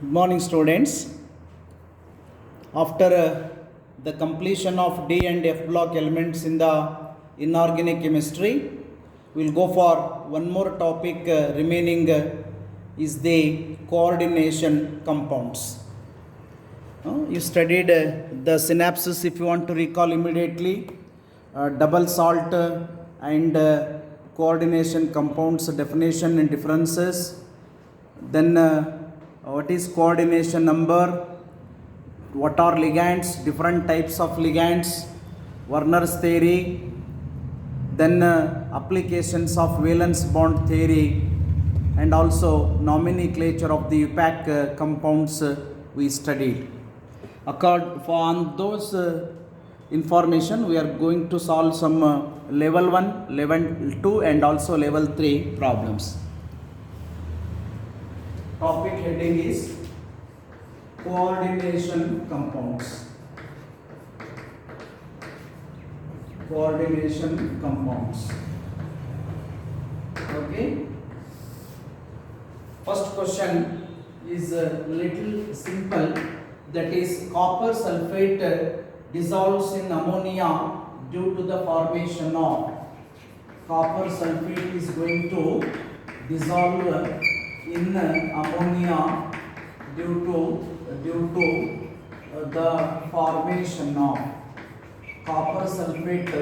Good morning, students. After the completion of D and F block elements in the inorganic chemistry, we will go for one more topic remaining is the coordination compounds. You studied the synapses, if you want to recall immediately, double salt and coordination compounds definition and differences. Then what is coordination number, what are ligands, different types of ligands, Werner's theory, then applications of valence bond theory, and also nomenclature of the UPAC compounds we studied. On those information, we are going to solve some level 1, level 2 and also level 3 problems. Topic heading is coordination compounds. Coordination compounds. Okay. First question is a little simple. That is, copper sulfate dissolves in ammonia due to the formation of copper sulfate is going to dissolve in ammonia due to the formation of copper sulfate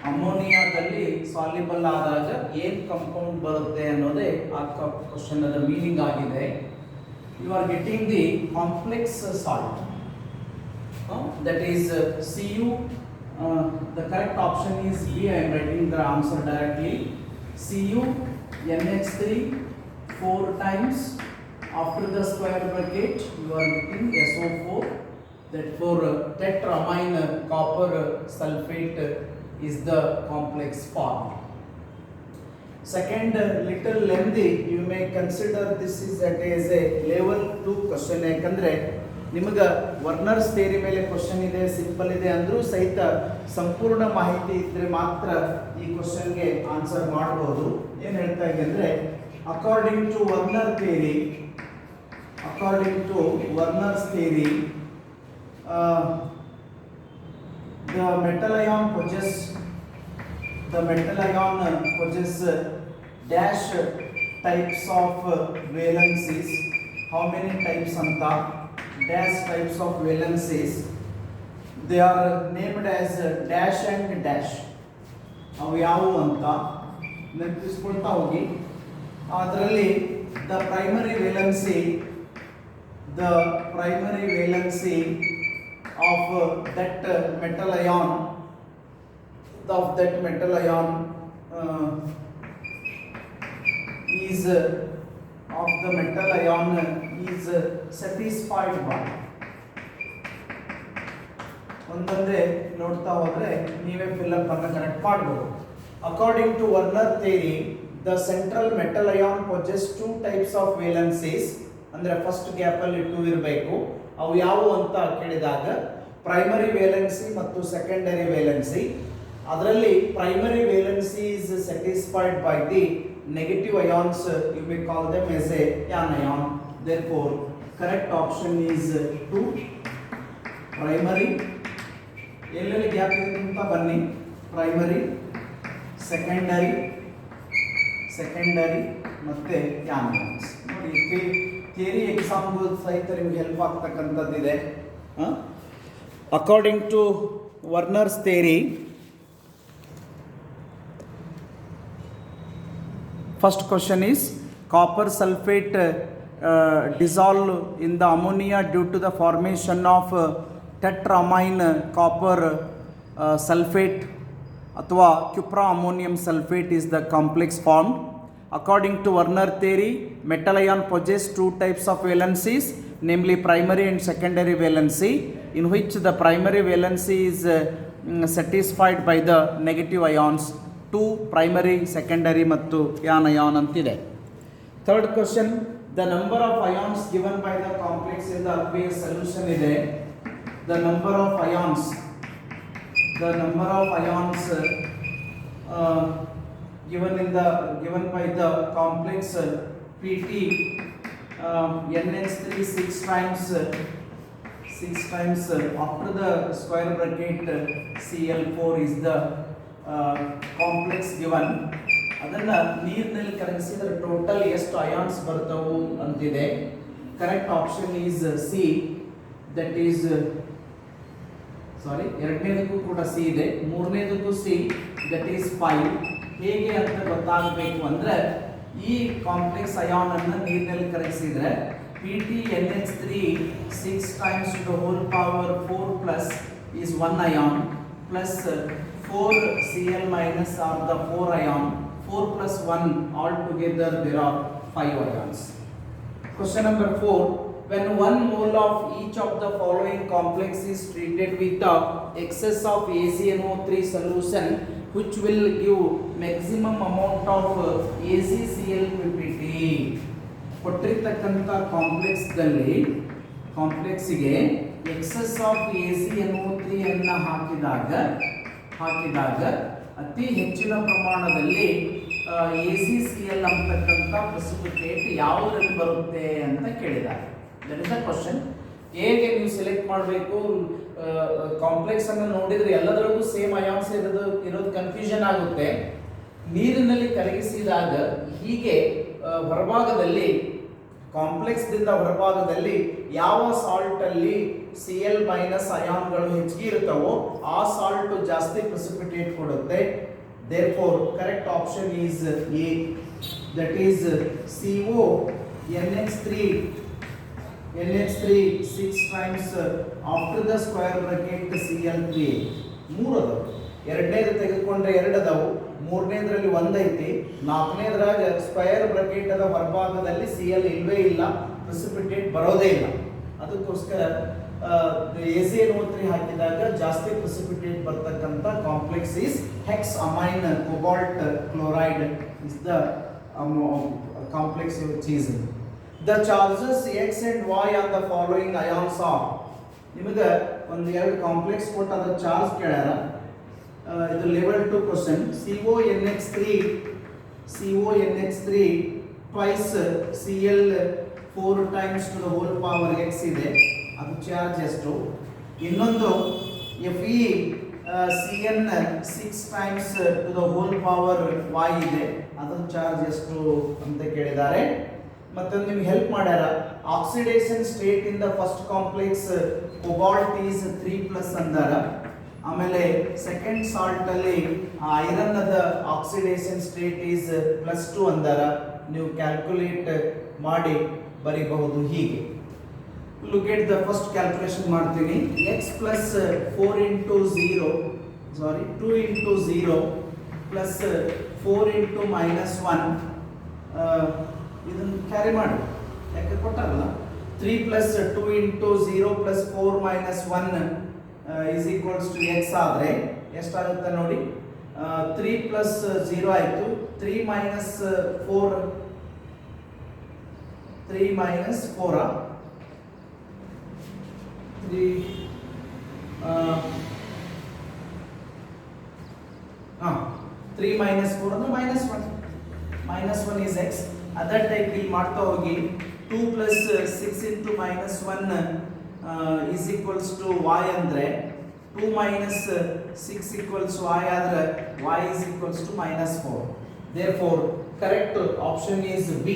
ಅಮೋನಿಯಾದಲ್ಲಿ soluble ಆದಾಗ ಏನು compound ಬರುತ್ತೆ ಅನ್ನೋದೇ ಆ question ನ meaning ಆಗಿದೆ. You are getting the complex salt, that is Cu. The correct option is B. I am writing the answer directly. Cu NH3 4 times, after the square bracket you are getting SO4. Therefore tetramine copper sulfate is the complex form. Second, little lengthy, you may consider this is as a level 2 question. ಯಾಕಂದ್ರೆ ನಿಮಗೆ ವರ್ನರ್ಸ್ theory ಮೇಲೆ question ಇದೆ, simple ಇದೆ ಅಂದ್ರೂ ಸಹಿತ ಸಂಪೂರ್ಣ ಮಾಹಿತಿ ಇದ್ರೆ ಮಾತ್ರ ಈ ಕ್ವಶನ್ಗೆ ಆನ್ಸರ್ ಮಾಡಬಹುದು. ಏನು ಹೇಳ್ತಾ ಇದೆ ಅಂದ್ರೆ, according to Werner's theory the metal ion possess dash types of valencies. How many types anta? Dash types of valencies. They are named as dash and dash. ಅವು ಯಾವುವು ಅಂತ ನೆನಪಿಸ್ಕೊಳ್ತಾ ಹೋಗಿ. ಅದರಲ್ಲಿ the primary valency of that metal ion is satisfied by. ಒಂದೊಂದೇ ನೋಡ್ತಾ ಹೋದ್ರೆ ನೀವೇ fill up ಅನ್ನು ಕನೆಕ್ಟ್ ಮಾಡಬಹುದು. According to Werner theory, the central metal ion possess 2 types of valencies. ಅಂದ್ರೆ ಫಸ್ಟ್ ಗ್ಯಾಪ್ ಅಲ್ಲಿ 2 ಇರಬೇಕು. ಅವು ಯಾವುವು ಅಂತ ಕೇಳಿದಾಗ ಪ್ರೈಮರಿ ವೇಲೆನ್ಸಿ ಮತ್ತು ಸೆಕೆಂಡರಿ ವೇಲೆನ್ಸಿ. ಅದರಲ್ಲಿ primary valency is satisfied by the negative ions. You may call them as a anion. Therefore correct option is 2, primary. ಎಲ್ಲೆಲ್ಲಿ ಗ್ಯಾಪ್ ಇದೆ ಅಂತ ಬನ್ನಿ. ಪ್ರೈಮರಿ, ಸೆಕೆಂಡರಿ ಮತ್ತೆ anions. ನೋಡಿ, ಥಿಯರಿ ಎಕ್ಸಾಮ್ಗೂ ಸಹಿತ ನಿಮಗೆ ಹೆಲ್ಪ್ ಆಗ್ತಕ್ಕಂಥದ್ದಿದೆ. According to Werner's theory, first question is copper sulfate dissolve in the ammonia due to the formation of tetramine copper sulfate ಅಥವಾ cupra ammonium sulfate is the complex form. According to Werner theory, metal ion possess 2 types of valencies, namely primary and secondary valency, in which the primary valency is satisfied by the negative ions. 2 primary, secondary ಮತ್ತು anion ಅಂತಿದೆ. Third question, the number of ions given by the complex in the aqueous solution ಇದೆ. The number of ions given by the complex Pt NH3 6 times after the square bracket Cl4 is the complex given. ಅದನ್ನ ನೀರಿನಲ್ಲಿ ಕರಗಿಸಿದ್ರೆ total ಎಷ್ಟು ions ಬರ್ತವು ಅಂತಿದೆ. Correct option is C, that is ಸಾರಿ ಎರಡನೇದಕ್ಕೂ ಕೂಡ C ಇದೆ, ಮೂರನೇದಕ್ಕೂ ಸಿ, ದಟ್ ಈಸ್ 5. ಹೇಗೆ ಅಂತ ಗೊತ್ತಾಗಬೇಕು ಅಂದ್ರೆ ಈ ಕಾಂಪ್ಲೆಕ್ಸ್ ಅಯಾನ್ ಅನ್ನು ನೀರಿನಲ್ಲಿ ಕರಗಿಸಿದ್ರೆ PtNH3 6 times to the whole power 4 plus is 1 ion plus 4 Cl minus are the 4 ion. 4 plus 1 altogether there are 5 ions. Question number 4. When 1 mole of each of the following complex is treated with the excess of AgNO3 solution, which will give maximum amount of AgCl-PPT. ಕೊಟ್ಟಿರ್ತಕ್ಕಂಥ ಕಾಂಪ್ಲೆಕ್ಸ್ಗೆ excess of AgNO3 ಅನ್ನು ಹಾಕಿದಾಗ ಅತಿ ಹೆಚ್ಚಿನ ಪ್ರಮಾಣದಲ್ಲಿ AgCl ಅಂತಕ್ಕಂಥ precipitate ಯಾವುದರಲ್ಲಿ ಬರುತ್ತೆ ಅಂತ ಕೇಳಿದ್ದಾರೆ. That is the question. ಹೇಗೆ ನೀವು ಸೆಲೆಕ್ಟ್ ಮಾಡಬೇಕು? ಕಾಂಪ್ಲೆಕ್ಸ್ ಅನ್ನು ನೋಡಿದ್ರೆ ಎಲ್ಲದರಲ್ಲೂ ಸೇಮ್ ಅಯಾನ್ಸ್ ಇರೋದು ಕನ್ಫ್ಯೂಷನ್ ಆಗುತ್ತೆ. ನೀರಿನಲ್ಲಿ ಕರಗಿಸಿದಾಗ ಹೀಗೆ ಹೊರಭಾಗದಲ್ಲಿ ಕಾಂಪ್ಲೆಕ್ಸ್ ದಿಂದ ಹೊರಭಾಗದಲ್ಲಿ ಯಾವ ಸಾಲ್ಟ್ ಅಲ್ಲಿ Cl ಮೈನಸ್ ಅಯಾನ್ಗಳು ಹೆಚ್ಚಿಗೆ ಇರುತ್ತವೋ ಆ ಸಾಲ್ಟ್ ಜಾಸ್ತಿ ಪ್ರೆಸಿಪಿಟೇಟ್ ಕೊಡುತ್ತೆ. therefore correct option is A, that is CONH3 6 times after the square bracket Cl3. ಮೂರು ಅದಾವು. ಎರಡನೇದು ತೆಗೆದುಕೊಂಡ್ರೆ ಎರಡು ಅದಾವು, ಮೂರನೇದ್ರಲ್ಲಿ ಒಂದೈತಿ, ನಾಲ್ಕನೇದ್ರಾಗ ಸ್ಕ್ವೇರ್ ಬ್ರಾಕೆಟ್ ಅದ ಹೊರಭಾಗದಲ್ಲಿ Cl ಇಲ್ವೇ ಇಲ್ಲ, ಪ್ರೆಸಿಪಿಟೇಟ್ ಬರೋದೇ ಇಲ್ಲ. ಅದಕ್ಕೋಸ್ಕರ AgNO3 ಹಾಕಿದಾಗ ಜಾಸ್ತಿ ಪ್ರೆಸಿಪಿಟೇಟ್ ಬರ್ತಕ್ಕಂಥ complex is hex amine cobalt chloride is the complex cheese. The charges X and Y on the following ions are. ನಿಮಗೆ ಒಂದು ಎರಡು ಕಾಂಪ್ಲೆಕ್ಸ್ ಕೊಟ್ಟು ಅದರ ಚಾರ್ಜ್ ಕೇಳ್ಯಾರ. ಇದು level 2 question. CONH3 twice Cl 4 times to the whole power x ಇದೆ, ಅದು charge ಎಷ್ಟು? ಇನ್ನೊಂದು FeCN 6 times to the whole power y ಇದೆ, ಅದರ ಚಾರ್ಜ್ ಎಷ್ಟು ಅಂತ ಕೇಳಿದ್ದಾರೆ. ಮತ್ತೆ ನಿಮಗೆ ಹೆಲ್ಪ್ ಮಾಡ್ಯಾರ. Oxidation state in the first complex cobalt is 3+ ಅಂದಾರ. ಆಮೇಲೆ ಸೆಕೆಂಡ್ ಸಾಲ್ಟ್ ಅಲ್ಲಿ ಐರನ್ ಅದ ಆಕ್ಸಿಡೇಷನ್ ಸ್ಟೇಟ್ ಈಸ್ +2 ಅಂದಾರ. ನೀವು ಕ್ಯಾಲ್ಕುಲೇಟ್ ಮಾಡಿ ಬರೀಬಹುದು ಹೀಗೆ. Look at the first calculation ಮಾಡ್ತೀನಿ. x plus 4 into 0 ಸಾರಿ 2 into 0 plus 4 into -1 ಇದನ್ನು ಕ್ಯಾರಿ ಮಾಡಿ, ಯಾಕೆ ಕೊಟ್ಟಾರಲ್ಲ. 3 plus 2 into 0 plus 4 minus 1 is equals to x ಆದರೆ ಎಷ್ಟಾಗುತ್ತೆ ನೋಡಿ. 3 plus 0 ಆಯಿತು, 3 minus 4 3 minus 4 3 minus 4 ಅಂದ್ರೆ -1. -1 is x. ಅದರ್ ಟೈಪ್ ಇಲ್ಲಿ ಮಾಡ್ತಾ ಹೋಗಿ 2 plus 6 into -1 is equals to y ಅಂದ್ರೆ 2 minus 6 equals y ಆದ್ರೆ y is equals to -4. therefore correct option is B,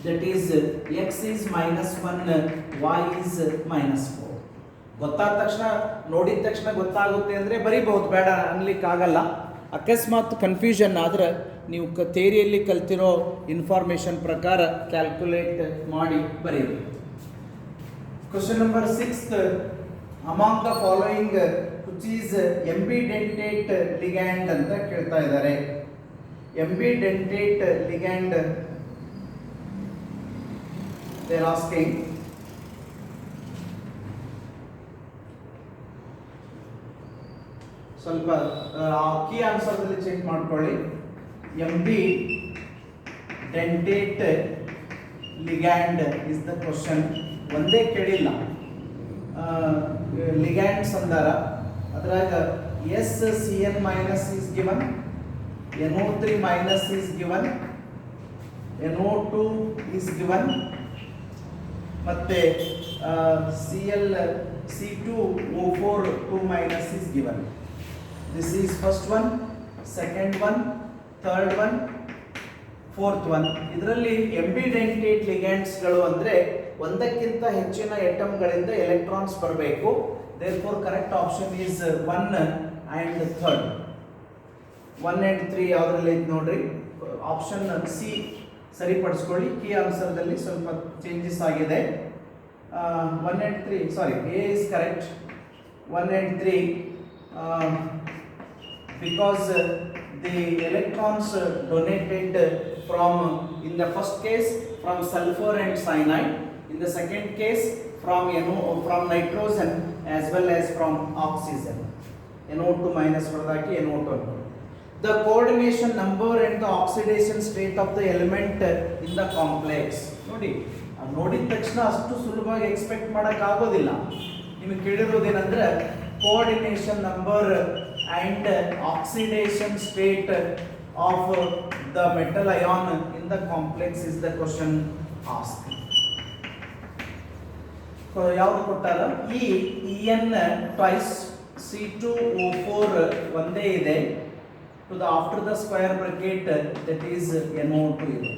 that is x is -1 y is -4. ಗೊತ್ತಾದ ತಕ್ಷಣ ನೋಡಿದ ತಕ್ಷಣ ಗೊತ್ತಾಗುತ್ತೆ ಅಂದರೆ ಬರೀಬಹುದು, ಬೇಡ ಅನ್ಲಿಕ್ಕೆ ಆಗಲ್ಲ. ಅಕಸ್ಮಾತ್ ಕನ್ಫ್ಯೂಷನ್ ಆದರೆ ನೀವು ಥಿಯರಿಯಲ್ಲಿ ಕಲ್ತಿರೋ ಇನ್ಫಾರ್ಮೇಷನ್ ಪ್ರಕಾರ ಕ್ಯಾಲ್ಕುಲೇಟ್ ಮಾಡಿ ಬರೀರಿ. Question number 6. Among the following which is ambidentate ligand ಅಂತ ಕೇಳ್ತಾ ಇದ್ದಾರೆ. Ambidentate ligand they are asking. ಸ್ವಲ್ಪ ಕೀ ಆನ್ಸರ್ದಲ್ಲಿ ಚೆಕ್ ಮಾಡ್ಕೊಳ್ಳಿ. Ambidentate ligand is the question. ಒಂದೇ ಕೇಳಿಲ್ಲ, ಲಿಗ್ಯಾಂಡ್ಸ್ ಅಂದಾರ. ಅದ್ರಾಗ SCN minus is given, NO3 minus is given, NO2 is given, ಮತ್ತೆ Cl C2O4 2 minus is given. This is first one, second one, third one, fourth one. ಇದರಲ್ಲಿ ಎಂಬಿಡೆಂಟೇಟ್ ಲಿಗ್ಯಾಂಡ್ಸ್ಗಳು ಅಂದರೆ ಒಂದಕ್ಕಿಂತ ಹೆಚ್ಚಿನ ಎಟಮ್ಗಳಿಂದ electrons ಬರಬೇಕು. therefore correct option is 1 and 3rd. 1 and 3 ಯಾವುದರಲ್ಲಿ ಐತೆ ನೋಡ್ರಿ, option C ಸರಿಪಡಿಸ್ಕೊಳ್ಳಿ. Key ಆನ್ಸರ್ದಲ್ಲಿ ಸ್ವಲ್ಪ ಚೇಂಜಸ್ ಆಗಿದೆ. 1 and 3, sorry, A is correct. 1 and 3 because the electrons donated from, in the first case from sulfur and cyanide, in the second case from nitrogen as well as from oxygen. NO2 minus ಬರದಾಕಿ NO2. The coordination number and the oxidation state of the element in the complex. ನೋಡಿ, ಅದು ನೋಡಿದ ತಕ್ಷಣ ಅಷ್ಟು ಸುಲಭವಾಗಿ expect ಮಾಡಕ್ ಆಗೋದಿಲ್ಲ. ನಿಮಗೆ ಕೇಳಿರೋದೇನಂದ್ರೆ coordination number and oxidation state of the metal ion in the complex is the question asked. So ಯಾವುದು ಕೊಟ್ಟಾರ, En twice C2O4 ಒಂದೇ ಇದೆ, to the after the square bracket that is NO2 ಇದೆ.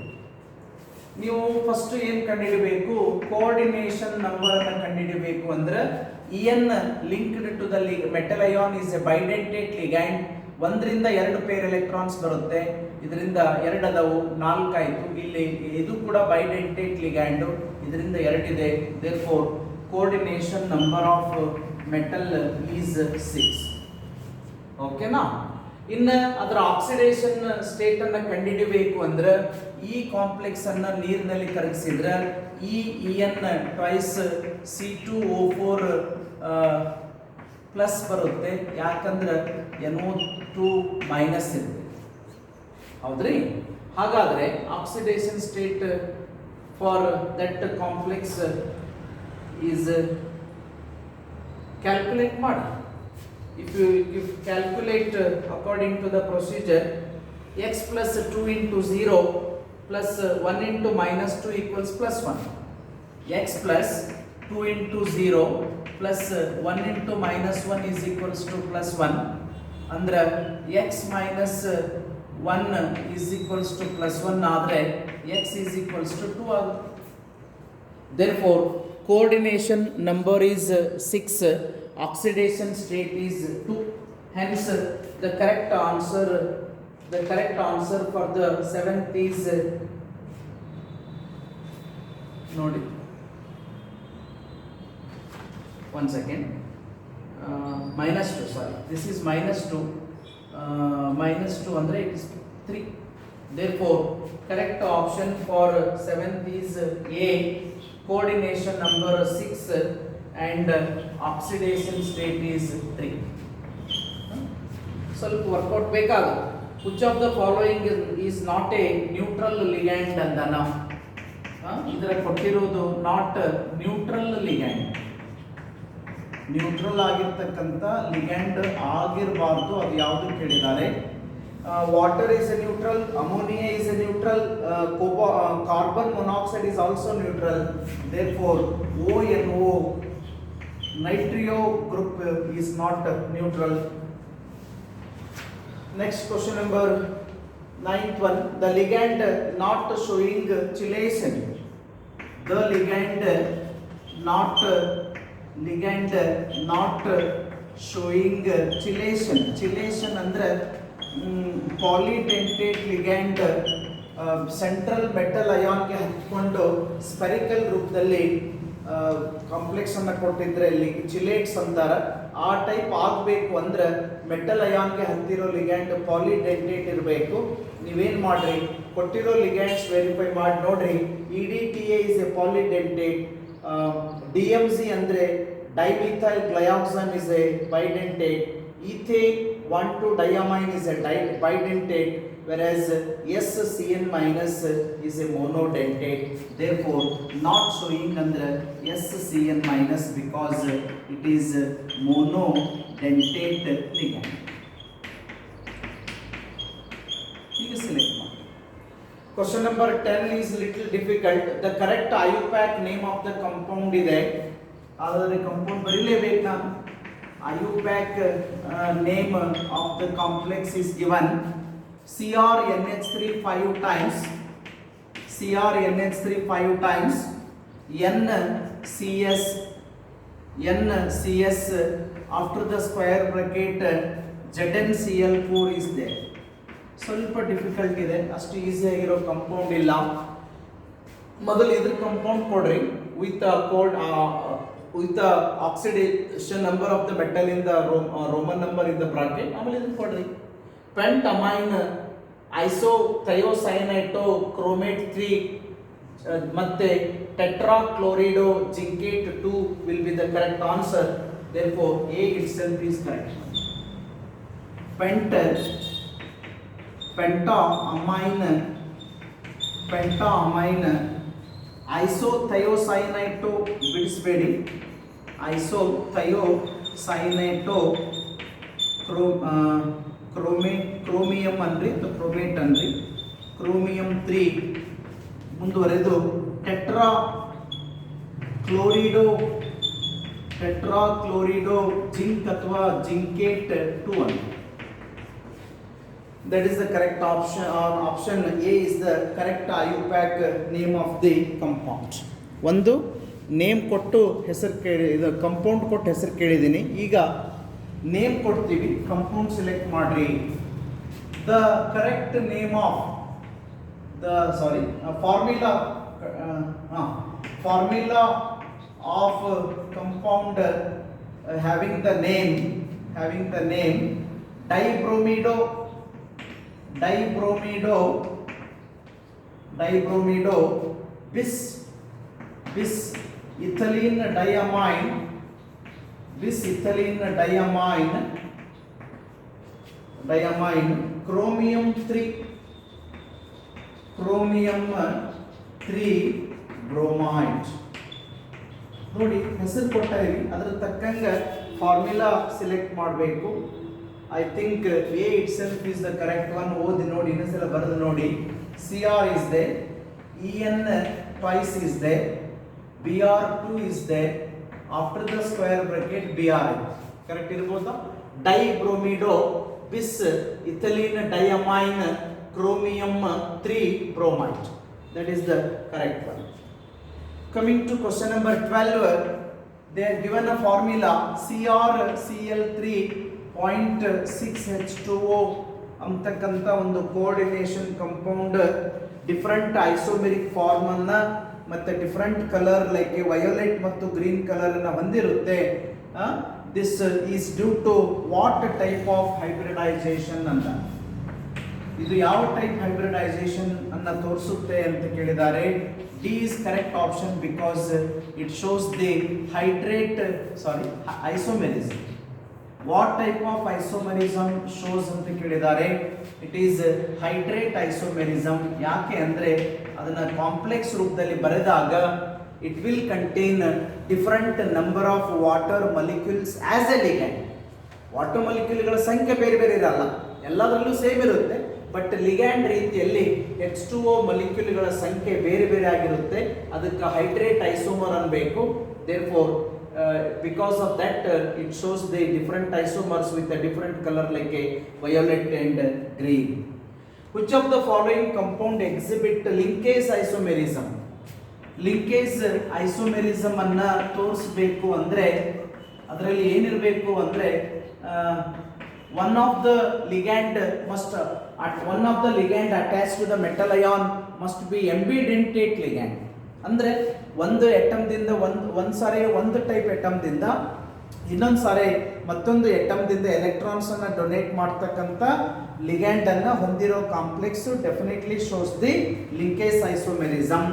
ನೀವು ಫಸ್ಟ್ ಏನು ಕಂಡುಹಿಡಬೇಕು, ಕೋಆರ್ಡಿನೇಷನ್ ನಂಬರ್ ಅನ್ನು ಕಂಡುಹಿಡಬೇಕು. ಅಂದ್ರೆ En linked to the metal ion is a bidentate ligand. ಒಂದರಿಂದ ಎರಡು ಪೇರ್ ಎಲೆಕ್ಟ್ರಾನ್ಸ್ ಬರುತ್ತೆ, ಇದರಿಂದ ಎರಡು ಅದಾವು, 4 ಆಯಿತು. ಇಲ್ಲಿ ಇದು ಕೂಡ ಬೈಡೆಂಟೇಟ್ ಲಿಗ್ಯಾಂಡ್, ಇದರಿಂದ ಎರಡಿದೆ. therefore coordination number of metal is 6. ಓಕೆನಾ? ಇನ್ನು ಅದರ ಆಕ್ಸಿಡೇಷನ್ ಸ್ಟೇಟ್ ಅನ್ನು ಕಂಡುಹಿಡಬೇಕು ಅಂದ್ರೆ ಈ ಕಾಂಪ್ಲೆಕ್ಸ್ ಅನ್ನ ನೀರಿನಲ್ಲಿ ಕರಗಿಸಿದ್ರೆ En ಟ್ವೈಸ್ C2O4 ಪ್ಲಸ್ ಬರುತ್ತೆ, ಯಾಕಂದ್ರೆ NO2 ಮೈನಸ್ ಇರುತ್ತೆ. ಹೌದ್ರಿ? ಹಾಗಾದ್ರೆ oxidation state for that complex is calculate ಮಾಡಿ. If you calculate according to the procedure, x plus 2 into 0 plus 1 into minus 2 equals plus 1. X plus 2 into 0 plus 1 into minus 1 is equals to plus 1. Andre x minus 1 is equals to plus 1 ಆದರೆ x is equals to 2 ಆಗುತ್ತೆ. Therefore coordination number is 6, oxidation state is 2. Hence the correct answer for the 7th is ನೋಡಿ, one second, minus 2, sorry, this is minus 2 andre it is 3. therefore correct option for 7th is A, coordination number 6 and oxidation state is 3. ಸ್ವಲ್ಪ workout ಬೇಕಾಗುತ್ತೆ. which of the following is not a neutral ligand ಅಂದನ, ಇದರ ಕೊಟ್ಟಿರೋದು not neutral ligand, neutral ಆಗಿರ್ತಕ್ಕಂಥ ligand ಆಗಿರಬಾರ್ದು. ಅದು ಯಾವುದು ಕೇಳಿದ್ದಾರೆ. Water is A neutral, ammonia is A neutral, carbon monoxide is also neutral. therefore ONO nitrio group is not neutral. Next question number 9th one, the ligand not showing chelation. The ligand not showing chelation. Chelation ಅಂದ್ರೆ ಪಾಲಿಡೆಂಟೇಟ್ ligand central metal ಅಯಾನ್ಗೆ ಹಚ್ಕೊಂಡು spherical ರೂಪದಲ್ಲಿ complex ಅನ್ನ ಕೊಟ್ಟಿದ್ರೆ ಇಲ್ಲಿ ಚಿಲೇಟ್ಸ್ ಅಂತಾರ. ಆ type ಆಗಬೇಕು ಅಂದ್ರೆ ಮೆಟಲ್ ಅಯಾನ್ಗೆ ಹತ್ತಿರೋ ಲಿಗ್ಯಾಂಡ್ ಪಾಲಿಡೆಂಟೇಟ್ ಇರಬೇಕು. ನೀವೇನು ಮಾಡ್ರಿ, ಕೊಟ್ಟಿರೋ ಲಿಗ್ಯಾಂಡ್ಸ್ ವೆರಿಫೈ ಮಾಡಿ ನೋಡ್ರಿ. EDTA ಇಸ್ ಎ ಪಾಲಿಡೆಂಟೇಟ್, DMZ ಅಂದ್ರೆ dimethyl glyoxane is a bidentate, ethane 1,2-diamine is a bidentate, whereas SCN minus is a monodentate. Therefore not showing under SCN minus because it is monodentate ligand. ಈಗ select ಮಾಡಿ. Question number 10 is little difficult. The correct IUPAC name of the compound ಇದೆ. ಆದರೆ compound ಬರೀಲೇಬೇಕು ನಾನು. IUPAC name of the complex is given. CrNH3 5 times. CrNH3 5 times. NCS after the square bracket ZnCl4 is there. ಸ್ವಲ್ಪ difficult ಇದೆ, ಅಷ್ಟು easy ಆಗಿರೋ compound ಇಲ್ಲ. ಮೊದಲು ಇದ್ರ ಕಂಪೌಂಡ್ ಕೊಡ್ರಿ with code with oxidation number of the metal in the Roman number in the bracket. ಆಮೇಲೆ ಇದನ್ನ ಕೊಡ್ರಿ pentammine isothiocyanato chromate 3 ಮತ್ತೆ tetrachlorido zincate 2 will be the correct answer. therefore A itself is correct. Pentaammine isothiocyanato ಬಿಡಿಸಬೇಡಿ. Isothiocyanato chromium ಅನ್ರಿ ಅಥವಾ chromate ಅನ್ರಿ, chromium 3. ಮುಂದುವರೆದು tetrachlorido zinc ಅಥವಾ ಜಿಂಕೇಟ್ 2 ಅನ್ರಿ. That is the correct option. Option A is the correct IUPAC name of the compound. ಒಂದು name ಕೊಟ್ಟು ಹೆಸರು ಕೇಳಿ, ಇದು ಕಂಪೌಂಡ್ ಕೊಟ್ಟು ಹೆಸರು ಕೇಳಿದ್ದೀನಿ. ಈಗ ನೇಮ್ ಕೊಡ್ತೀವಿ, ಕಂಪೌಂಡ್ ಸೆಲೆಕ್ಟ್ ಮಾಡ್ರಿ. The correct name of the formula of compound having the name dibromido bis ethylene diamine chromium 3 bromide. ನೋಡಿ ಹೆಸರು ಕೊಟ್ಟಾಗಿ ಅದರ ತಕ್ಕಂಗೆ ಫಾರ್ಮುಲಾ ಸೆಲೆಕ್ಟ್ ಮಾಡಬೇಕು. I think A itself is the correct one. ಓದಿ ನೋಡಿ, ಇನ್ನೊಂದ್ಸಲ ಬರೆದು ನೋಡಿ. Cr is there, En twice is there, Br2 is there, after the square bracket Br. Correct ಇರಬಹುದಾ? ಡೈಬ್ರೋಮಿಡೋ bis ethylene diamine chromium 3 bromide. That is the correct one. Coming to question number 12, they are given a formula CrCl3.6H2O ಅಂತಕ್ಕಂಥ ಒಂದು coordination compound different isomeric form ಅನ್ನ ಮತ್ತೆ different colour like violet ಮತ್ತು green colour ಅನ್ನ ಹೊಂದಿರುತ್ತೆ. This is due to what type of hybridisation ಅಂತ. ಇದು ಯಾವ ಟೈಪ್ ಹೈಬ್ರಿಡೈಸೇಷನ್ ಅನ್ನ ತೋರಿಸುತ್ತೆ ಅಂತ ಕೇಳಿದ್ದಾರೆ. D is correct option because it shows the isomerism. What type of isomerism shows ಅಂತ ಕೇಳಿದ್ದಾರೆ. It is hydrate isomerism. ಯಾಕೆ ಅಂದ್ರೆ ಅದನ್ನ ಕಾಂಪ್ಲೆಕ್ಸ್ ರೂಪದಲ್ಲಿ ಬರೆದಾಗ it will contain different number of water molecules as a ligand. Water ಮಾಲಿಕ್ಯೂಲ್ಗಳ ಸಂಖ್ಯೆ ಬೇರೆ ಬೇರೆ ಇರಲ್ಲ, ಎಲ್ಲದರಲ್ಲೂ ಸೇಮ್ ಇರುತ್ತೆ. ಬಟ್ ಲಿಗ್ಯಾಂಡ್ ರೀತಿಯಲ್ಲಿ H2O ಮಾಲಿಕ್ಯೂಲ್ಗಳ ಸಂಖ್ಯೆ ಬೇರೆ ಬೇರೆ ಆಗಿರುತ್ತೆ. ಅದಕ್ಕೆ ಹೈಡ್ರೇಟ್ ಐಸೋಮರ್ ಅನ್ಬೇಕು. therefore because of that it shows the different isomers with a different color like a violet and green. Which of the following compound exhibit linkage isomerism? linkage isomerism ಅನ್ನ ತೋರಿಸಬೇಕು ಅಂದ್ರೆ ಅದರಲ್ಲಿ ಏನಿರಬೇಕು ಅಂದ್ರೆ one of the ligand attached to the metal ion must be ambidentate ligand. ಅಂದ್ರೆ ಒಂದು ಎಟಮ್ದಿಂದ ಒಂದು type ಎಟಮ್ದಿಂದ ಇನ್ನೊಂದು ಸಾರಿ ಮತ್ತೊಂದು ಎಟಮ್ದಿಂದ ಎಲೆಕ್ಟ್ರಾನ್ಸ್ ಅನ್ನ ಡೊನೇಟ್ ಮಾಡ್ತಕ್ಕಂಥ ಲಿಗ್ಯಾಂಡ್ ಅನ್ನ ಹೊಂದಿರೋ complex definitely shows the linkage isomerism.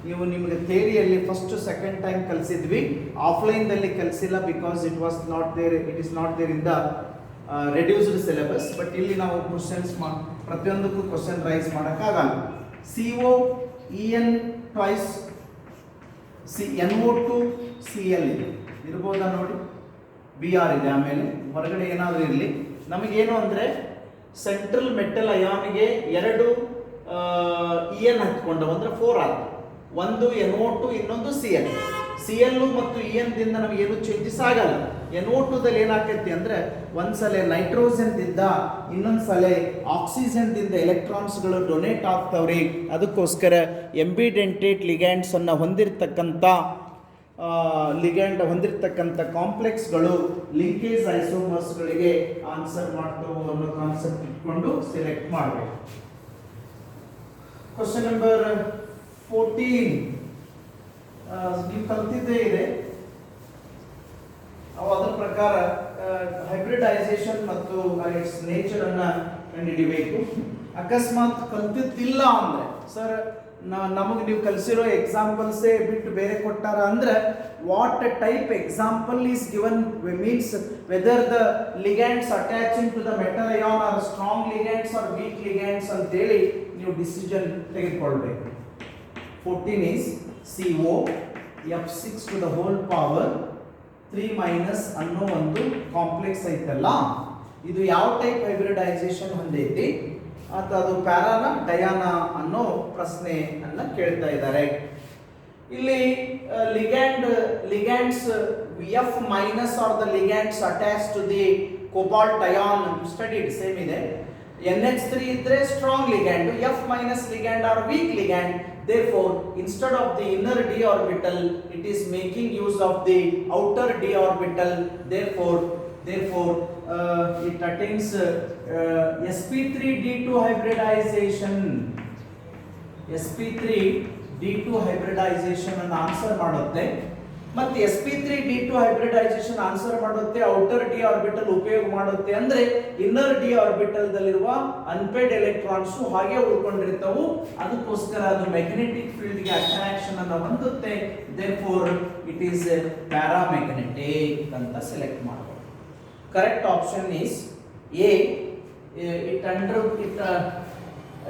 ನೀವು ನಿಮಗೆ ಥಿಯರಿಯಲ್ಲಿ ಫಸ್ಟ್ ಸೆಕೆಂಡ್ ಟೈಮ್ ಕಲಿಸಿದ್ವಿ, ಆಫ್ಲೈನ್ ದಲ್ಲಿ ಕಲಿಸಿಲ್ಲ because it is not there in the reduced syllabus. But ಇಲ್ಲಿ ನಾವು ಕ್ವಶನ್ಸ್ ಪ್ರತಿಯೊಂದಕ್ಕೂ ಕ್ವಶನ್ ರೈಸ್ ಮಾಡೋಕ್ಕಾಗಲ್ಲ. CO En twice NO2 Cl ಇದೆ ಇರ್ಬೋದಾ ನೋಡಿ, Br ಇದೆ. ಆಮೇಲೆ ಹೊರಗಡೆ ಏನಾದರೂ ಇರಲಿ, ನಮಗೇನು ಅಂದರೆ ಸೆಂಟ್ರಲ್ ಮೆಟಲ್ ಅಯಾನ್ಗೆ ಎರಡು EN ಹತ್ಕೊಂಡು ಅಂದ್ರೆ 4 ಆಯ್ತು. ಒಂದು NO2 ಇನ್ನೊಂದು CL. CL ಮತ್ತು EN ದಿಂದ ನಮಗೆ ಏನು ಚೇಂಜಸ್ ಆಗಲ್ಲ. NO2 ದಲ್ಲಿ ಏನಾಗ್ತೈತಿ ಅಂದ್ರೆ ಒಂದ್ಸಲ ನೈಟ್ರೋಜನ್ ದಿಂದ ಇನ್ನೊಂದ್ಸಲ ಆಕ್ಸಿಜನ್ ದಿಂದ ಎಲೆಕ್ಟ್ರಾನ್ಸ್ ಗಳು ಡೊನೇಟ್ ಆಗ್ತಾವ್ರಿ. ಅದಕ್ಕೋಸ್ಕರ ಎಂಬಿಡೆಂಟೇಟ್ ಲಿಗ್ಯಾಂಡ್ಸ್ ಅನ್ನ ಹೊಂದಿರತಕ್ಕಂತ ಕಾಂಪ್ಲೆಕ್ಸ್ಗಳು ಲಿಂಕೇಜ್ ಐಸೋಮರ್ಸ್ ಗಳಿಗೆ ಆನ್ಸರ್ ಮಾಡ್ತಾವು ಅನ್ನೋ ಕಾನ್ಸೆಪ್ಟ್ ಇಟ್ಕೊಂಡು ಸೆಲೆಕ್ಟ್ ಮಾಡಬೇಕು. ಕ್ವಶನ್ ನಂಬರ್ 14 ನೀವು ಕಲ್ತಿದ್ದೇ ಇದೆ. ಅದರ ಪ್ರಕಾರ ಹೈಬ್ರಿಡೈಸೇಷನ್ ಮತ್ತು ಇಟ್ಸ್ ನೇಚರ್ ಅನ್ನ ಕಂಡುಹಿಡಿಯಬೇಕು. ಅಕಸ್ಮಾತ್ ಕಲ್ತಿದ್ದಿಲ್ಲ ಅಂದ್ರೆ ಸರ್ ನಮಗೆ ನೀವು ಕಲಿಸಿರೋ ಎಕ್ಸಾಂಪಲ್ಸೇ ಬಿಟ್ಟು ಬೇರೆ ಕೊಟ್ಟಾರ ಅಂದ್ರೆ what type example is given means whether the ligands attaching to the metal ion are strong ligands or weak ligands ಅಂತ ಹೇಳಿ ನೀವು ಡಿಸಿಷನ್ ತೆಗೆದುಕೊಳ್ಬೇಕು. 14 is CO F6 to the whole power 3 minus ಅನ್ನೋ ಒಂದು ಕಾಂಪ್ಲೆಕ್ಸ್ ಐತಲ್ಲ, ಇದು ಯಾವ ಟೈಪ್ ಹೈಬ್ರಿಡೈಸೇಷನ್ ಹೊಂದೈತಿ ಅಥವಾ ಅದು ಪ್ಯಾರಾನ ಡಯಾನಾ ಅನ್ನೋ ಪ್ರಶ್ನೆ ಅನ್ನ ಕೇಳ್ತಾ ಇದ್ದಾರೆ. ಇಲ್ಲಿ ligands F minus are the ligands attach to the cobalt ion studied same ಇದೆ. NH3 ಇದ್ರೆ strong ligand, F minus ligand or weak ligand. Therefore, instead of the inner d orbital, it is making use of the outer d orbital. Therefore, it attains sp3d2 hybridization. sp3d2 hybridization ಅನ್ನು answer ಮಾಡುತ್ತೆ. ಮತ್ತೆ sp3d2 hybridization answer ಮಾಡುತ್ತೆ, outer D orbital ಉಪಯೋಗ ಮಾಡುತ್ತೆ. ಅಂದ್ರೆ inner D orbital ದಲ್ಲಿರುವ unpaired electrons ಹಾಗೆ ಉಳ್ಕೊಂಡಿರ್ತಾವು. ಅದಕ್ಕೋಸ್ಕರ ಅದು ಮ್ಯಾಗ್ನೆಟಿಕ್ ಫೀಲ್ಡ್ ಗೆ ಅಟ್ರಾಕ್ಷನ್ ಅನ್ನು ಹೊಂದುತ್ತೆ. ದೇರ್ಫೋರ್ ಇಟ್ ಈಸ್ ಪ್ಯಾರಾಮ್ಯಾಗ್ನೆಟಿಕ್ ಅಂತ ಸೆಲೆಕ್ಟ್ ಮಾಡಬಹುದು. Correct option is A.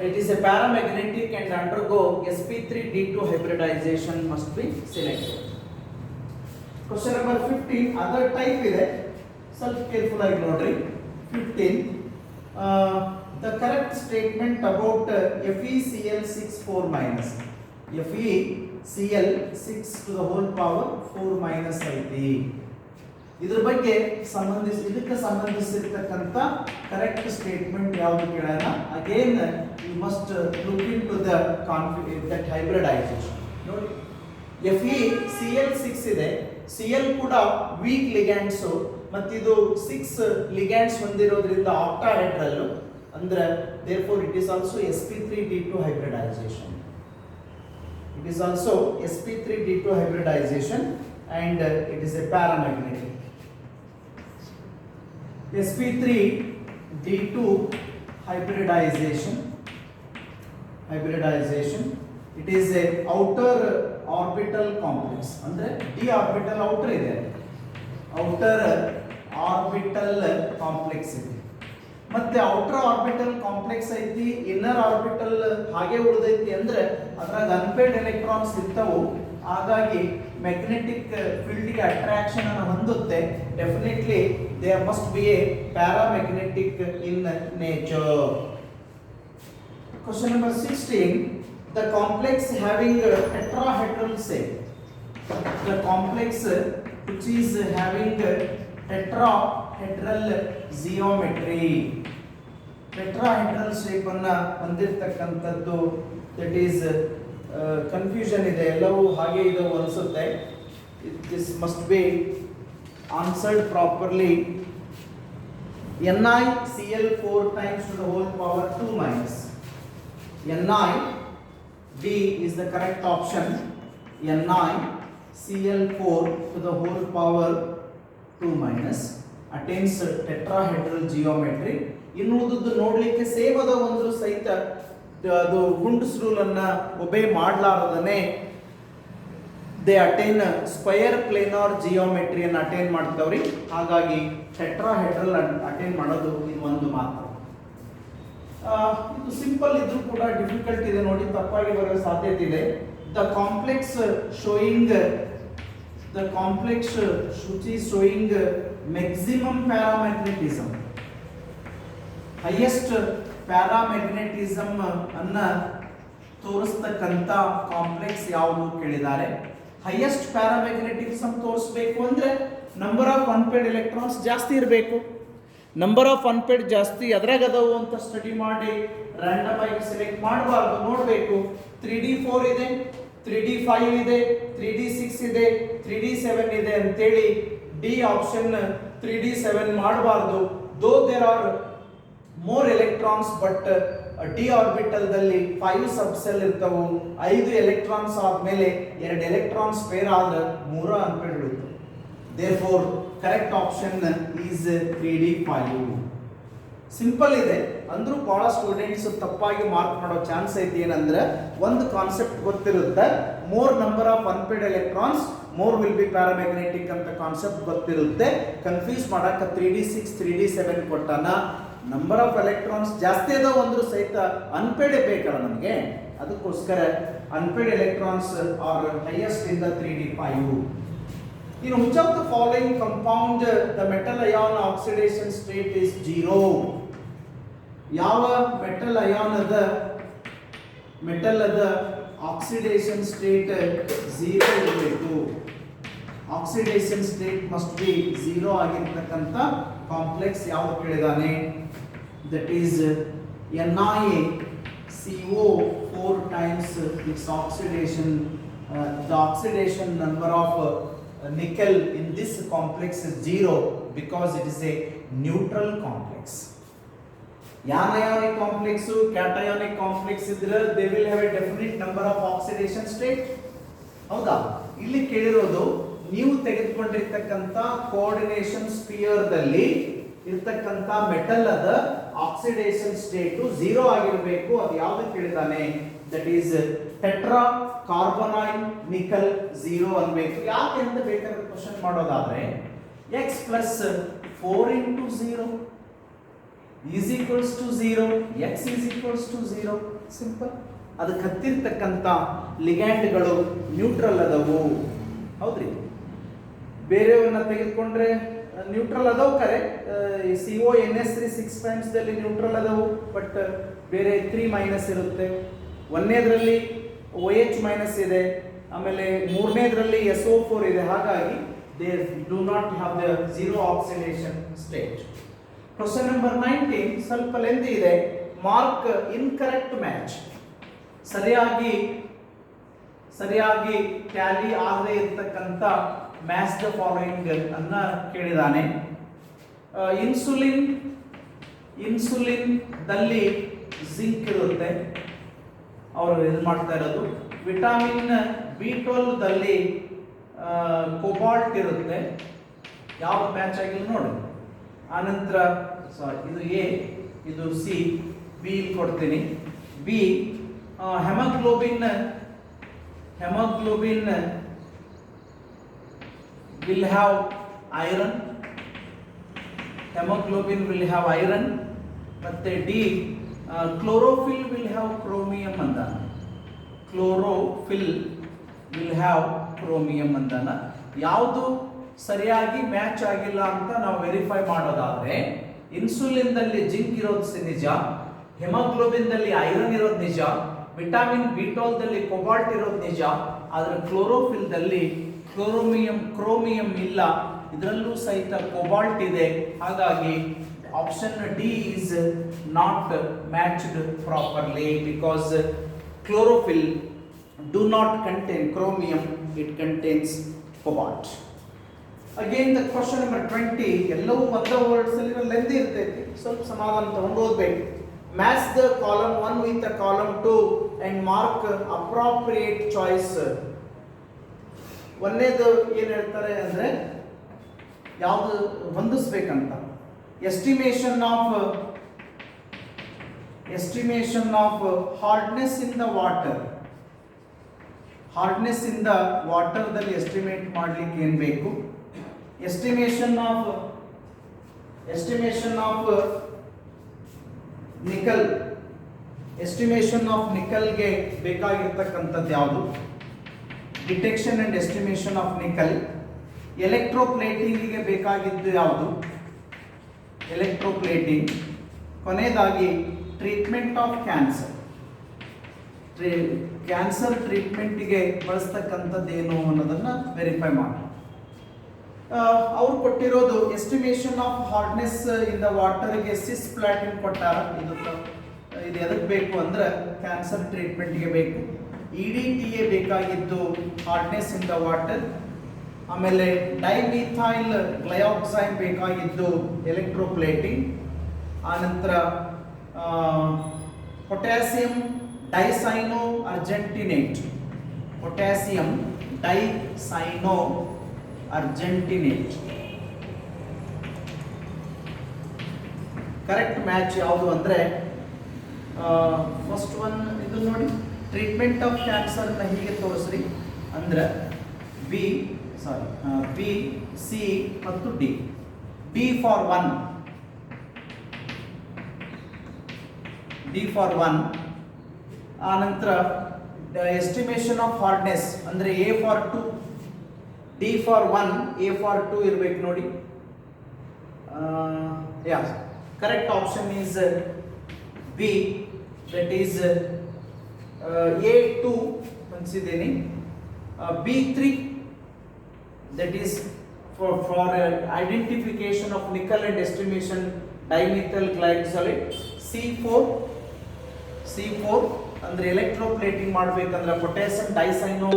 It is a paramagnetic and undergo sp3d2 hybridization must be selected. Question number 15 other type ಇದೆ, ಸ್ವಲ್ಪ ಕೇರ್ಫುಲ್ ಆಗಿ ನೋಡ್ರಿ. 15 the correct statement about FeCl6 4 minus. FeCl6 to the whole power 4 minus ಐತಿ. ಇದ್ರ ಬಗ್ಗೆ ಇದಕ್ಕೆ ಸಂಬಂಧಿಸಿರ್ತಕ್ಕಂಥ correct statement ಯಾವುದು ಕೇಳೋಣ. Again you must look into that hybridisation. ನೋಡಿ FeCl6 ಇದೆ, Cl ಕೂಡ ವೀಕ್ ಲಿಗ್ಯಾಂಡ್ಸ್ ಮತ್ತಿದು 6 ಲಿಗ್ಯಾಂಡ್ಸ್ ಹೊಂದಿರೋದ್ರಿಂದ ಆಕ್ಟಾಹೆಡ್ರಲ್ ಅಂದ್ರೆ therefore it is also sp3d2 hybridization. It is also sp3d2 hybridization and it is a paramagnetic. sp3d2 hybridization. It is a outer orbital complex. ಅಂದ್ರೆ d orbital outer ಇದೆ, outer orbital complex ಇದೆ. ಮತ್ತೆ outer orbital complex ಐತಿ, inner orbital ಹಾಗೆ ಉಳಿದೈತಿ. ಅಂದ್ರೆ ಅದ್ರಾಗ unpaid electrons ಇರ್ತಾವು, ಹಾಗಾಗಿ ಮ್ಯಾಗ್ನೆಟಿಕ್ ಫೀಲ್ಡ್ ಗೆ ಅಟ್ರಾಕ್ಷನ್ ಅನ್ನು ಹೊಂದುತ್ತೆ. Definitely there must be a paramagnetic in nature. Question number 16. The complex having tetrahedral shape. The complex which is having tetrahedral geometry. Tetrahedral shape ಅನ್ನ ಹೊಂದಿರತಕ್ಕಂಥದ್ದು, that is confusion ಇದೆ, ಎಲ್ಲವೂ ಹಾಗೆ ಇದೆ ಅನಿಸುತ್ತೆ. This must be answered properly. NiCl4 times to the whole power 2 minus. NiD is the correct option. NiCl4 to the whole power 2 minus attains tetrahedral geometry. ಇನ್ನುಳಿದದ್ದು ನೋಡ್ಲಿಕ್ಕೆ same ಅದ ಒಂದು ಸಹಿತ ಅದು ಗುಂಡ್ಸ್ ರೂಲ್ ಅನ್ನ ಒಬೇ ಮಾಡಲಾರದನೆ ದೇ ಅಟೈನ್ ಸ್ಕ್ವಯರ್ ಪ್ಲೇನಾರ್ ಜಿಯೋಮೆಟ್ರಿಯನ್ನು attain ಮಾಡ್ತಾವ್ರಿ. ಹಾಗಾಗಿ ಟೆಟ್ರಾಹೆಡ್ರಲ್ ಅಟೈನ್ ಮಾಡೋದು ಇದು ಒಂದು ಮಾತ್ರ. ಇದು ಸಿಂಪಲ್ ಇದ್ರೂ ಕೂಡ ಡಿಫಿಕಲ್ಟ್ ಇದೆ ನೋಡಿ, ತಪ್ಪಾಗಿ ಬರೋ ಸಾಧ್ಯತೆ ಇದೆ. The complex which is showing maximum paramagnetism, highest paramagnetism ಅನ್ನ ತೋರಿಸ್ತಕ್ಕಂಥ ಕಾಂಪ್ಲೆಕ್ಸ್ ಯಾವುದು ಕೇಳಿದ್ದಾರೆ. ಹೈಯೆಸ್ಟ್ ಪ್ಯಾರಾಮ್ಯಾಗ್ನೆಟಿಕ್ ಸಮ್ ತೋರಿಸ್ಬೇಕು ಅಂದರೆ ನಂಬರ್ ಆಫ್ ಅನ್ಪೇಡ್ ಎಲೆಕ್ಟ್ರಾನ್ಸ್ ಜಾಸ್ತಿ ಇರಬೇಕು. ನಂಬರ್ ಆಫ್ ಅನ್ಪೇಡ್ ಜಾಸ್ತಿ ಎದ್ರಾಗ ಅದಾವು ಅಂತ ಸ್ಟಡಿ ಮಾಡಿ ರ್ಯಾಂಡಮ್ ಆಗಿ ಸೆಲೆಕ್ಟ್ ಮಾಡಬಾರ್ದು, ನೋಡಬೇಕು. 3D4 ಇದೆ, 3D5 ಇದೆ, 3D6 ಇದೆ, 3D7 ಇದೆ ಅಂತೇಳಿ ಡಿ ಆಪ್ಷನ್ 3D7 ಮಾಡಬಾರ್ದು. Though there are more electrons but D ಆರ್ಬಿಟಲ್ದಲ್ಲಿ 5 ಸಬ್ಸೆಲ್ ಇರ್ತವು. 5 ಎಲೆಕ್ಟ್ರಾನ್ಸ್ ಆದ್ಮೇಲೆ 2 ಎಲೆಕ್ಟ್ರಾನ್ಸ್ ಪೇರ್ ಆದ್ರೆ 3 ಅನ್ಪೇಡ್ ಉಳಿತು. therefore correct option is 3D5. Simple ಇದೆ ಅಂದ್ರೂ ಬಹಳ ಸ್ಟೂಡೆಂಟ್ಸ್ ತಪ್ಪಾಗಿ ಮಾರ್ಕ್ ಮಾಡೋ ಚಾನ್ಸ್ ಐತಿ. ಏನಂದ್ರೆ ಒಂದು ಕಾನ್ಸೆಪ್ಟ್ ಗೊತ್ತಿರುತ್ತೆ, more number of unpaid electrons more will be paramagnetic ಅಂತ ಕಾನ್ಸೆಪ್ಟ್ ಗೊತ್ತಿರುತ್ತೆ. ಕನ್ಫ್ಯೂಸ್ ಮಾಡಾಕ 3D6 3D7 ಕೊಟ್ಟಾನ. ನಂಬರ್ ಆಫ್ ಎಲೆಕ್ಟ್ರಾನ್ಸ್ ಜಾಸ್ತಿ ಅದಾವ ಅಂದ್ರೂ ಸಹಿತ ಅನ್ಪೇಡ್ ಬೇಕಲ್ಲ ನಮಗೆ, ಅದಕ್ಕೋಸ್ಕರ unpaid electrons R highest in the 3D5. In which of the following compound the metal ion oxidation state is 0? ಯಾವ ಮೆಟಲ್ ಅಯಾನ್ ಅದ ಆಕ್ಸಿಡೇಷನ್ ಸ್ಟೇಟ್ 0 ಇರಬೇಕು. ಆಕ್ಸಿಡೇಷನ್ ಸ್ಟೇಟ್ ಮಸ್ಟ್ ಬಿ 0 ಆಗಿರ್ತಕ್ಕಂಥ ಕಾಂಪ್ಲೆಕ್ಸ್ ಯಾವುದು ಕೇಳಿದಾನೆ. That is NiCO4 times its oxidation. The oxidation number of nickel in this complex is 0 because it is a neutral complex. Anionic complex, cationic complex idre they will have a definite number of oxidation state. ಹೌದಾ? ಇಲ್ಲಿ ಕೇಳಿರೋದು ನೀವು ತೆಗೆದುಕೊಂಡಿರ್ತಕ್ಕಂಥ coordination spear ದಲ್ಲಿ ಇರ್ತಕ್ಕಂಥ metal ಅದ oxidation state 0 ಆಗಿರಬೇಕು. ಅದು ಯಾವುದು ಕೇಳಿದಾನೆ, ದಟ್ ಈಸ್ ಟೆಟ್ರಾ ಕಾರ್ಬೊನೈಲ್ ನಿಕಲ್ 0 ಅನ್ಬೇಕು. ಯಾಕೆ ಅಂತ ಬೇಕಾದ್ರೆ ಕ್ವಶನ್ ಮಾಡೋದಾದ್ರೆ x plus 4 into 0 is equals to 0, x is equals to 0. Simple. ಅದಕ್ಕೆ ಹತ್ತಿರ್ತಕ್ಕಂಥ ಲಿಗ್ಯಾಂಡ್ಗಳು ನ್ಯೂಟ್ರಲ್ ಅದಾವು. ಹೌದ್ರಿ? ಬೇರೆಯವನ್ನ ತೆಗೆದುಕೊಂಡ್ರೆ ನ್ಯೂಟ್ರಲ್ ಅದಾವು ಕರೆ. CONS3 6 times ದಲ್ಲಿ ನ್ಯೂಟ್ರಲ್ ಅದಾವು, ಬಟ್ ಬೇರೆ 3 ಮೈನಸ್ ಇರುತ್ತೆ. ಒಂದನೇದ್ರಲ್ಲಿ OH ಮೈನಸ್ ಇದೆ, ಆಮೇಲೆ ಮೂರನೇದ್ರಲ್ಲಿ SO4 ಇದೆ. ಹಾಗಾಗಿ they do not have the 0 oxidation state. Question number 19 ಸ್ವಲ್ಪ ಲೆಂದಿ ಇದೆ. Mark incorrect match. ಸರಿಯಾಗಿ ಟ್ಯಾಲಿ ಆಗದೆ ಇರತಕ್ಕಂಥ ಮ್ಯಾಚ್ ದ ಫಾಲೋಯಿಂಗ್ ಅನ್ನ ಕೇಳಿದಾನೆ. ಇನ್ಸುಲಿನ್ ದಲ್ಲಿ ಜಿಂಕ್ ಇರುತ್ತೆ, ಅವರು ಇದು ಮಾಡ್ತಾ ಇರೋದು. ವಿಟಮಿನ್ B12 ದಲ್ಲಿ ಕೋಬಾಲ್ಟ್ ಇರುತ್ತೆ. ಯಾವ ಮ್ಯಾಚ್ ಆಗಿಲ್ಲ ನೋಡಿ. ಆನಂತರ ಇದು ಎ, ಇದು ಸಿ, ಬಿ ಕೊಡ್ತೀನಿ. B haemoglobin will have iron. Hemoglobin will have iron. ಮತ್ತೆ D chlorophyll will have chromium ಅಂದಾನ. ಕ್ಲೋರೋಫಿಲ್ will have chromium ಅಂದಾನ. ಯಾವುದು ಸರಿಯಾಗಿ ಮ್ಯಾಚ್ ಆಗಿಲ್ಲ ಅಂತ ನಾವು ವೆರಿಫೈ ಮಾಡೋದಾದ್ರೆ, ಇನ್ಸುಲಿನ್ ದಲ್ಲಿ ಜಿಂಕ್ ಇರೋದು ನಿಜ, ಹೆಮೋಗ್ಲೋಬಿನ್ ದಲ್ಲಿ ಐರನ್ ಇರೋದು ನಿಜ, ವಿಟಮಿನ್ B12 ದಲ್ಲಿ ಕೋಬಾಲ್ಟ್ ಇರೋದು ನಿಜ. ಆದ್ರೆ ಕ್ಲೋರೋಫಿಲ್ ದಲ್ಲಿ ಕ್ರೋಮಿಯಂ ಇಲ್ಲ, ಇದರಲ್ಲೂ ಸಹಿತ ಕೋಬಾಲ್ಟ್ ಇದೆ. ಹಾಗಾಗಿ option D is not matched properly because chlorophyll do not contain chromium, it contains cobalt. Again the question number 20 ಎಲ್ಲವೂ ಒಂದೇ ವರ್ಡ್ಸ್ ಅಲ್ಲಿ ಲೆಂದಿ ಇರ್ತೈತಿ, ಸ್ವಲ್ಪ ಸಮಾಧಾನ ತಗೊಂಡು ಓದಬೇಕು. Match the column 1 with the column 2 and mark appropriate choice. ಒಂದೇದು ಏನು ಹೇಳ್ತಾರೆ ಅಂದ್ರೆ ಯಾವುದು ಹೊಂದಿಸ್ಬೇಕಂತ. Estimation of hardness in the water. Hardness in the water ದಲ್ಲಿ ಎಸ್ಟಿಮೇಟ್ ಮಾಡ್ಲಿಕ್ಕೆ ಏನ್ ಬೇಕು? Estimation of nickel. Estimation of ನಿಕಲ್ಗೆ ಬೇಕಾಗಿರ್ತಕ್ಕಂಥದ್ದು ಯಾವುದು? Detection and estimation of nickel. ಎಲೆಕ್ಟ್ರೋಪ್ಲೇಟಿಂಗಿಗೆ ಬೇಕಾಗಿದ್ದು ಯಾವುದು? ಎಲೆಕ್ಟ್ರೋಪ್ಲೇಟಿಂಗ್. ಕೊನೆಯದಾಗಿ ಟ್ರೀಟ್ಮೆಂಟ್ ಆಫ್ ಕ್ಯಾನ್ಸರ್. ಕ್ಯಾನ್ಸರ್ ಟ್ರೀಟ್ಮೆಂಟಿಗೆ ಬಳಸ್ತಕ್ಕಂಥದ್ದೇನು ಅನ್ನೋದನ್ನು ವೆರಿಫೈ ಮಾಡಿ. ಅವ್ರು ಕೊಟ್ಟಿರೋದು estimation of hardness in the ವಾಟರ್ಗೆ ಸಿಸ್ ಪ್ಲಾಟಿನ್ ಕೊಟ್ಟಾರ. ಇದು ಎದಕ್ಕೆ ಬೇಕು ಅಂದ್ರೆ ಕ್ಯಾನ್ಸರ್ ಟ್ರೀಟ್ಮೆಂಟ್ಗೆ ಬೇಕು. EDTA ಬೇಕಾಗಿದ್ದು ಹಾರ್ಡ್ನೆಸ್ ಇನ್ ದ ವಾಟರ್. ಆಮೇಲೆ ಡೈಮಿಥೈಲ್ ಗ್ಲೈಆಕ್ಸೈಡ್ ಬೇಕಾಗಿದ್ದು ಎಲೆಕ್ಟ್ರೋಪ್ಲೇಟಿಂಗ್. ಆನಂತರ ಪೊಟ್ಯಾಸಿಯಂ ಡೈಸೈನೋ ಅರ್ಜೆಂಟಿನೇಟ್, ಪೊಟ್ಯಾಸಿಯಂ ಡೈಸೈನೋ ಅರ್ಜೆಂಟಿನೇಟ್. ಕರೆಕ್ಟ್ ಮ್ಯಾಚ್ ಯಾವುದು ಅಂದರೆ ಫಸ್ಟ್ ಒನ್ ಇದು ನೋಡಿ, ಟ್ರೀಟ್ಮೆಂಟ್ ಆಫ್ ಕ್ಯಾನ್ಸರ್ನ ಹೀಗೆ ತೋರಿಸ್ರಿ ಅಂದ್ರೆ ಬಿ ಸಿ ಮತ್ತು ಡಿ. ಡಿ ಫಾರ್ ಒನ್, ಆನಂತರ ಎಸ್ಟಿಮೇಷನ್ ಆಫ್ ಹಾರ್ಡ್ನೆಸ್ ಅಂದರೆ A for 2, D for 1, A for 2 ಇರಬೇಕು ನೋಡಿ. ಯಾ correct option is B, that is A2 ಅನ್ಸಿದ್ದೀನಿ. B3 that is for identification of nickel and estimation dimethyl glycoside. C4 ಅಂದ್ರೆ electroplating ಮಾಡಬೇಕಂದ್ರೆ potassium ಡೈಸೈನೋ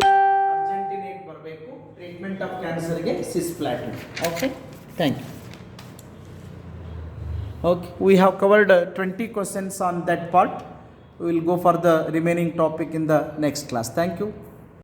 ಅರ್ಜೆಂಟಿನೇಟ್ ಬರಬೇಕು. Treatment of ಕ್ಯಾನ್ಸರ್ಗೆ cisplatin. Okay, thank you. Okay, we have covered 20 questions on that part. We will go for the remaining topic in the next class. Thank you.